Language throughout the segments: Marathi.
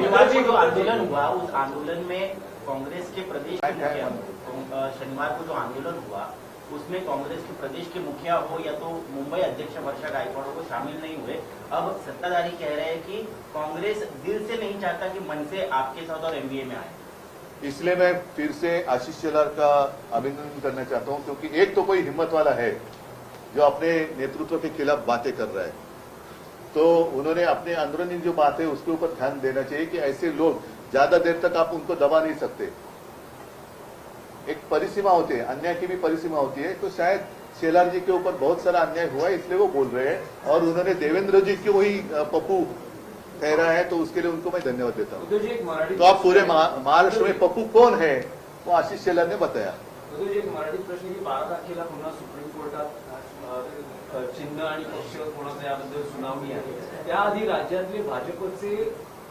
शनिवार को जो आंदोलन हुआ उस आंदोलन में कांग्रेस के प्रदेश के मुखिया, शनिवार को जो आंदोलन हुआ उसमें कांग्रेस के प्रदेश के मुखिया हो या तो मुंबई अध्यक्ष वर्षा गायकवाड़ को शामिल नहीं हुए। अब सत्ताधारी कह रहे हैं कि कांग्रेस दिल से नहीं चाहता कि मन से आपके साथ और एमबीए में आए। इसलिए मैं फिर से आशीष शेलार का अभिनंदन करना चाहता हूं, क्योंकि एक तो कोई हिम्मत वाला है जो अपने नेतृत्व के खिलाफ बातें कर रहा है, तो उन्होंने अपने अंदरूनी जो बात है उसके ऊपर ध्यान देना चाहिए कि ऐसे लोग ज्यादा देर तक आप उनको दबा नहीं सकते। एक परिसीमा होती है, अन्याय की भी परिसीमा होती है। तो शायद शेलार जी के ऊपर बहुत सारा अन्याय हुआ है, इसलिए वो बोल रहे हैं। और उन्होंने देवेंद्र जी को ही पप्पू कह रहा है, तो उसके लिए उनको मैं धन्यवाद देता हूँ। तो आप पूरे महाराष्ट्र में पप्पू कौन है वो आशीष शेलार ने बताया। एक मराठी प्रश्न की 12 तारखेला पुन्हा सुप्रीम कोर्टात चिन्ह आणि पक्ष कोणाचं याबद्दल सुनावणी आहे। त्याआधी राज्यातले भाजपचे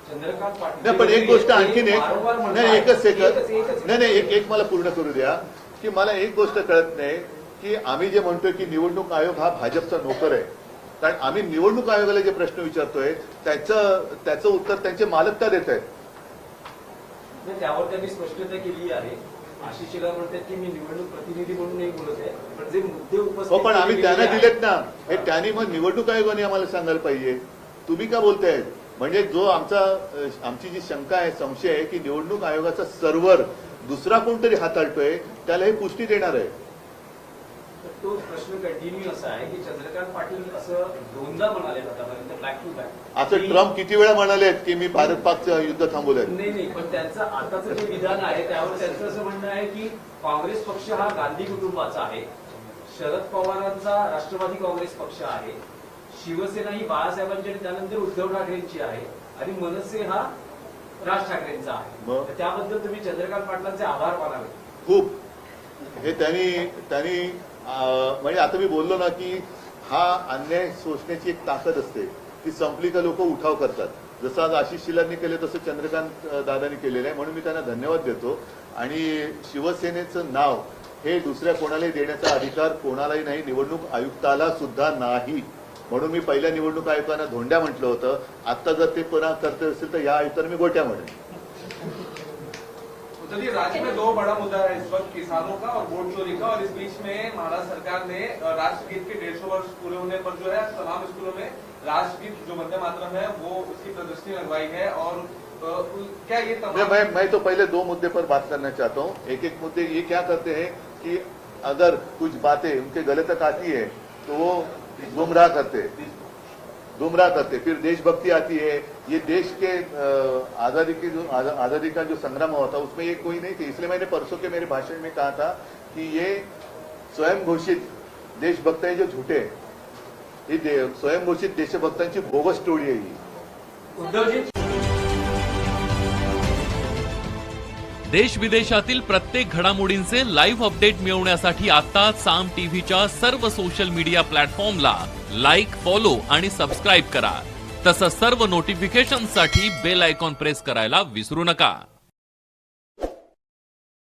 चंद्रकांत पाटील पण एक गोष्ट आणखीन एकच सेकंद नाही एक मला पूर्ण करू द्या की मला एक गोष्ट कळत नाही की आम्ही जे म्हणतोय की निवडणूक आयोग हा भाजपचा नोकर आहे, कारण आम्ही निवडणूक आयोगाला जे प्रश्न विचारतोय त्याचं उत्तर त्यांचे मालक का देत आहेत? त्यावर त्यांनी स्पष्टता केली आहे। आशिष शेलार म्हणतात की मी निवडणूक प्रतिनिधी म्हणून नाही बोलत आहे, पण जे मुद्दे उपस्थित पण आम्ही त्यांना दिलेत ना, हे त्यांनी मग निवडणूक आयोगाने आम्हाला सांगायला पाहिजे। तुम्ही का बोलताय? म्हणजे जो आमची जी शंका आहे, संशय आहे की निवडणूक आयोगाचा सर्व्हर दुसरा कोणतरी हाताळतोय, त्याला हे पुष्टी देणार आहे। तो प्रश्न कंटिन्यू असा आहे की चंद्रकांत पाटील असं दोनदा म्हणाले आतापर्यंत बॅक टू बॅक। असं ट्रम्प किती वेळा म्हणालेत की मी भारत पाकचं युद्ध थांबवलंय? नाही, पण त्यांचं आताचं जे विधान आहे त्यावर त्यांचं असं म्हणणं आहे की काँग्रेस पक्ष हा गांधी कुटुंबाचा आहे, शरद पवारांचा राष्ट्रवादी काँग्रेस पक्ष आहे, शिवसेना ही बाळासाहेबांची आणि त्यानंतर उद्धव ठाकरेंची आहे आणि मनसे हा राज ठाकरेंचा आहे। त्याबद्दल तुम्ही चंद्रकांत पाटलांचे आभार मानावे। खूप हे त्यांनी म्हणजे आता मी बोललो ना की हा अन्याय सोसण्याची एक ताकद असते, ती संपली का लोक उठाव करतात। जसं आज आशिष शेलारनी केले तसं चंद्रकांत दादांनी केलेलं आहे, म्हणून मी त्यांना धन्यवाद देतो। आणि शिवसेनेचं नाव हे दुसऱ्या कोणालाही देण्याचा अधिकार कोणालाही नाही, निवडणूक आयुक्ताला सुद्धा नाही। म्हणून मी पहिल्या निवडणूक आयुक्तांना धोंड्या म्हटलं होतं, आता जर ते पुन्हा करते असेल तर या आयुक्तांना मी गोट्या म्हणेन। चलिए, राज्य में दो बड़ा मुद्दा है इस वक्त, किसानों का और वोट चोरी का। और इस बीच में महाराष्ट्र सरकार ने राष्ट्रगीत के 150 वर्ष पूरे होने पर जो है तमाम स्कूलों में राष्ट्रगीत जो वंदे मातरम है वो उसकी प्रदर्शनी लगवाई है। और क्या ये तमाम मैं तो पहले दो मुद्दे पर बात करना चाहता हूँ। एक मुद्दे ये क्या करते हैं कि अगर कुछ बातें उनके गले तक आती है तो वो गुमराह करते, फिर देशभक्ति आती है। ये देश के आजादी का जो संग्राम हुआ था उसमें ये कोई नहीं थी। इसलिए मैंने परसों के मेरे भाषण में कहा था कि ये स्वयं घोषित देशभक्त हैं जो झूठे, ये स्वयं घोषित देशभक्तांची बोगस स्टोरी आहे ही। देश विदेशातील प्रत्येक घडामोडींचे लाईव्ह अपडेट मिळवण्यासाठी आता साम टीव्हीच्या सर्व सोशल मीडिया प्लॅटफॉर्मला लाईक, फॉलो आणि सबस्क्राईब करा। तसंच सर्व नोटिफिकेशनसाठी बेल आयकॉन प्रेस करायला विसरू नका।